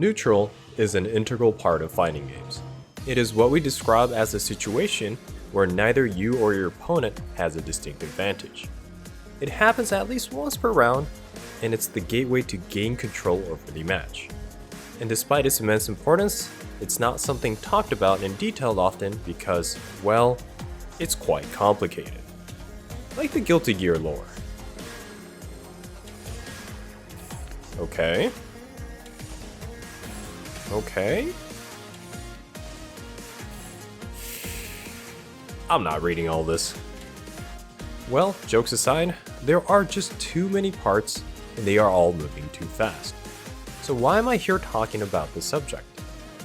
Neutral is an integral part of fighting games. It is what we describe as a situation where neither you or your opponent has a distinct advantage. It happens at least once per round, and it's the gateway to gain control over the match. And despite its immense importance, it's not something talked about in detail often because, well, it's quite complicated. Like the Guilty Gear lore. Okay. I'm not reading all this. Well, jokes aside, there are just too many parts and they are all moving too fast. So why am I here talking about this subject?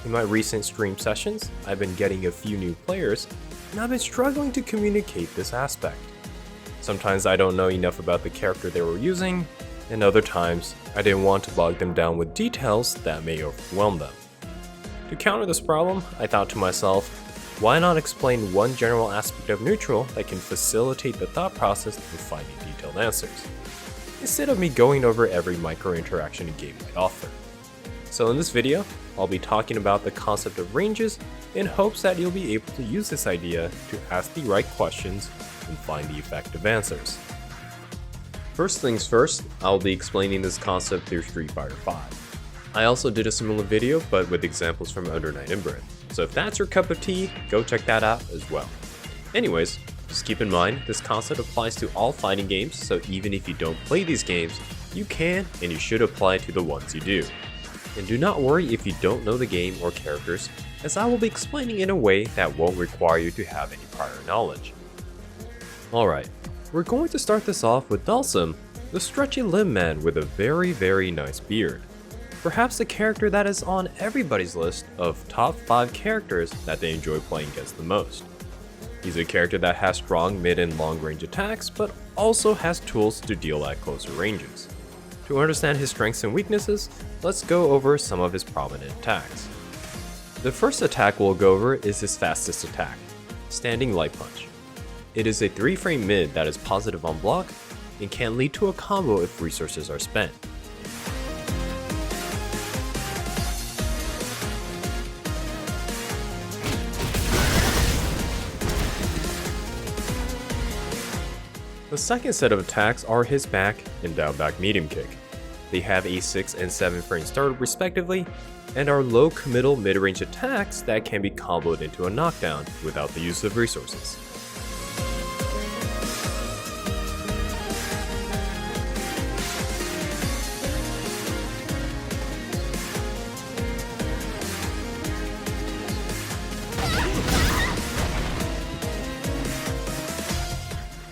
In my recent stream sessions, I've been getting a few new players and I've been struggling to communicate this aspect. Sometimes I don't know enough about the character they were using, and other times I didn't want to bog them down with details that may overwhelm them. To counter this problem, I thought to myself, why not explain one general aspect of neutral that can facilitate the thought process of finding detailed answers, instead of me going over every micro interaction a game might offer. So in this video, I'll be talking about the concept of ranges in hopes that you'll be able to use this idea to ask the right questions and find the effective answers. First things first, I'll be explaining this concept through Street Fighter V. I also did a similar video, but with examples from Under Night In-Breath. So if that's your cup of tea, go check that out as well. Anyways, just keep in mind, this concept applies to all fighting games, so even if you don't play these games, you can and you should apply it to the ones you do. And do not worry if you don't know the game or characters, as I will be explaining in a way that won't require you to have any prior knowledge. Alright, we're going to start this off with Dulcim, the stretchy limb man with a very nice beard. Perhaps the character that is on everybody's list of top 5 characters that they enjoy playing against the most. He's a character that has strong mid and long range attacks, but also has tools to deal at closer ranges. To understand his strengths and weaknesses, let's go over some of his prominent attacks. The first attack we'll go over is his fastest attack, Standing Light Punch. It is a 3-frame mid that is positive on block and can lead to a combo if resources are spent. The second set of attacks are his back and down back medium kick. They have a 6 and 7 frame start respectively, and are low committal mid-range attacks that can be comboed into a knockdown without the use of resources.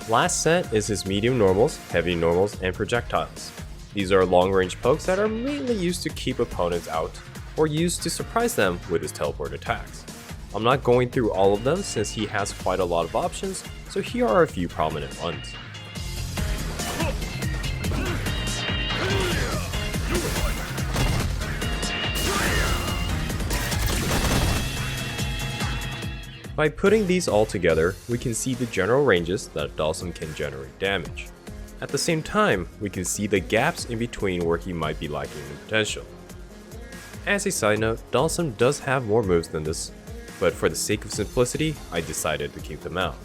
Last set is his medium normals, heavy normals, and projectiles. These are long-range pokes that are mainly used to keep opponents out, or used to surprise them with his teleport attacks. I'm not going through all of them since he has quite a lot of options, so here are a few prominent ones. By putting these all together, we can see the general ranges that Dulcim can generate damage. At the same time, we can see the gaps in between where he might be lacking in potential. As a side note, Dulcim does have more moves than this, but for the sake of simplicity, I decided to keep them out.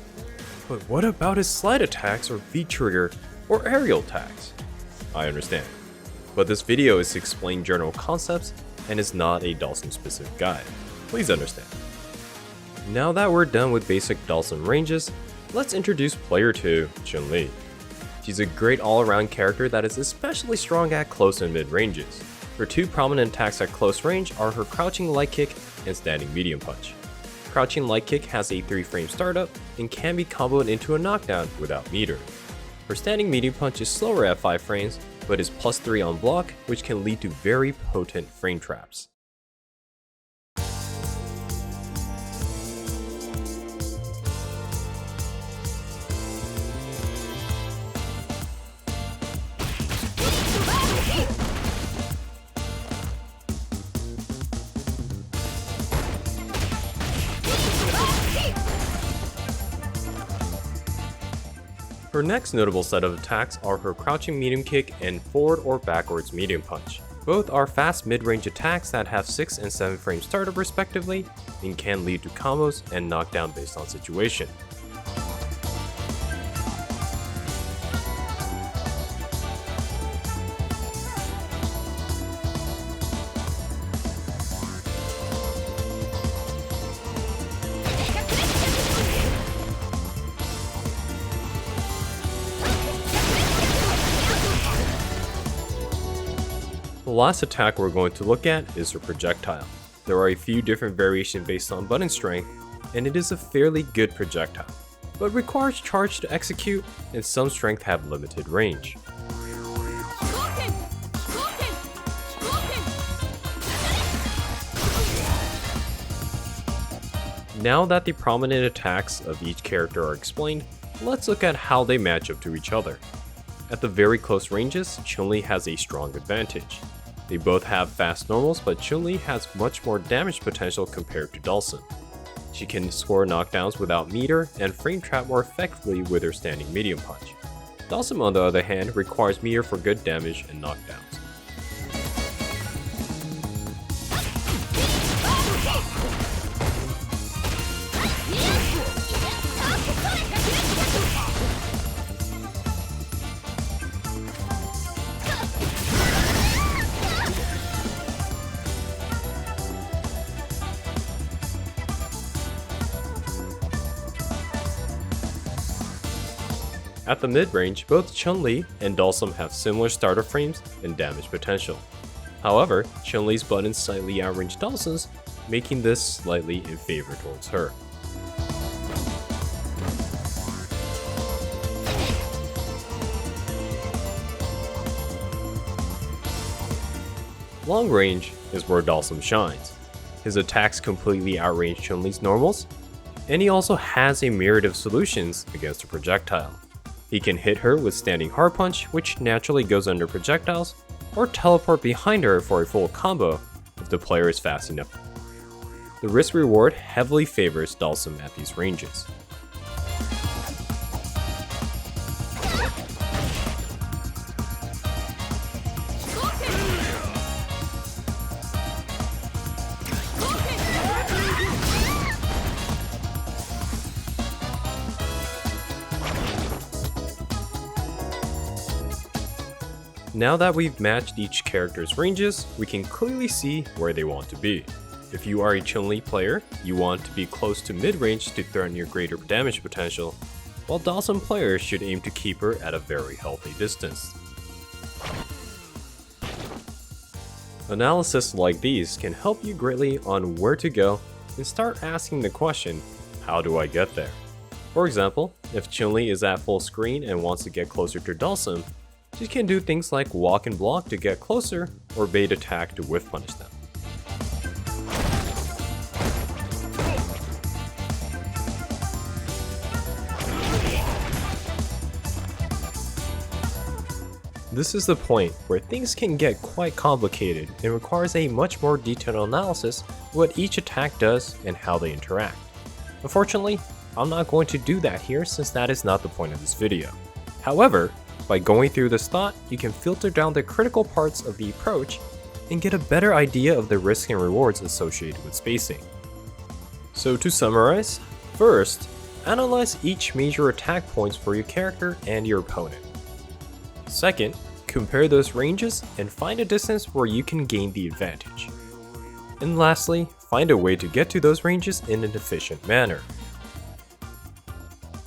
But what about his slide attacks or V-trigger or aerial attacks? I understand, but this video is to explain general concepts and is not a Dulcim specific guide. Please understand. Now that we're done with basic Dulcim ranges, let's introduce player 2, Jin Li. She's a great all-around character that is especially strong at close and mid ranges. Her two prominent attacks at close range are her crouching light kick and standing medium punch. Crouching light kick has a 3-frame startup and can be comboed into a knockdown without meter. Her standing medium punch is slower at 5 frames, but is +3 on block, which can lead to very potent frame traps. Her next notable set of attacks are her crouching medium kick and forward or backwards medium punch. Both are fast mid-range attacks that have 6 and 7 frame startup respectively, and can lead to combos and knockdown based on situation. The last attack we're going to look at is the Projectile. There are a few different variations based on button strength, and it is a fairly good projectile, but requires charge to execute, and some strength have limited range. Now that the prominent attacks of each character are explained, let's look at how they match up to each other. At the very close ranges, Chun Li has a strong advantage. They both have fast normals, but Chun Li has much more damage potential compared to Dulcim. She can score knockdowns without meter and frame trap more effectively with her standing medium punch. Dulcim, on the other hand, requires meter for good damage and knockdowns. At the mid-range, both Chun Li and Dulcim have similar starter frames and damage potential. However, Chun Li's buttons slightly outrange Dulcim's, making this slightly in favor towards her. Long range is where Dulcim shines. His attacks completely outrange Chun Li's normals, and he also has a myriad of solutions against a projectile. He can hit her with standing hard punch, which naturally goes under projectiles, or teleport behind her for a full combo if the player is fast enough. The risk reward heavily favors Dulcim at these ranges. Now that we've matched each character's ranges, we can clearly see where they want to be. If you are a Chun Li player, you want to be close to mid-range to threaten your greater damage potential, while Dulcim players should aim to keep her at a very healthy distance. Analysis like these can help you greatly on where to go and start asking the question, how do I get there? For example, if Chun Li is at full screen and wants to get closer to Dulcim, she can do things like walk and block to get closer, or bait attack to whiff punish them. This is the point where things can get quite complicated and requires a much more detailed analysis of what each attack does and how they interact. Unfortunately, I'm not going to do that here since that is not the point of this video. However, by going through this thought, you can filter down the critical parts of the approach and get a better idea of the risks and rewards associated with spacing. So to summarize, first, analyze each major attack points for your character and your opponent. Second, compare those ranges and find a distance where you can gain the advantage. And lastly, find a way to get to those ranges in an efficient manner.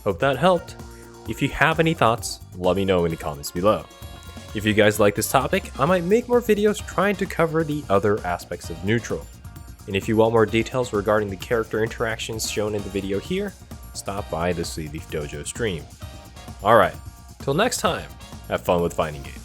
Hope that helped. If you have any thoughts, let me know in the comments below. If you guys like this topic, I might make more videos trying to cover the other aspects of neutral. And if you want more details regarding the character interactions shown in the video here, stop by the Sleeleaf Dojo stream. Alright, till next time, have fun with finding it.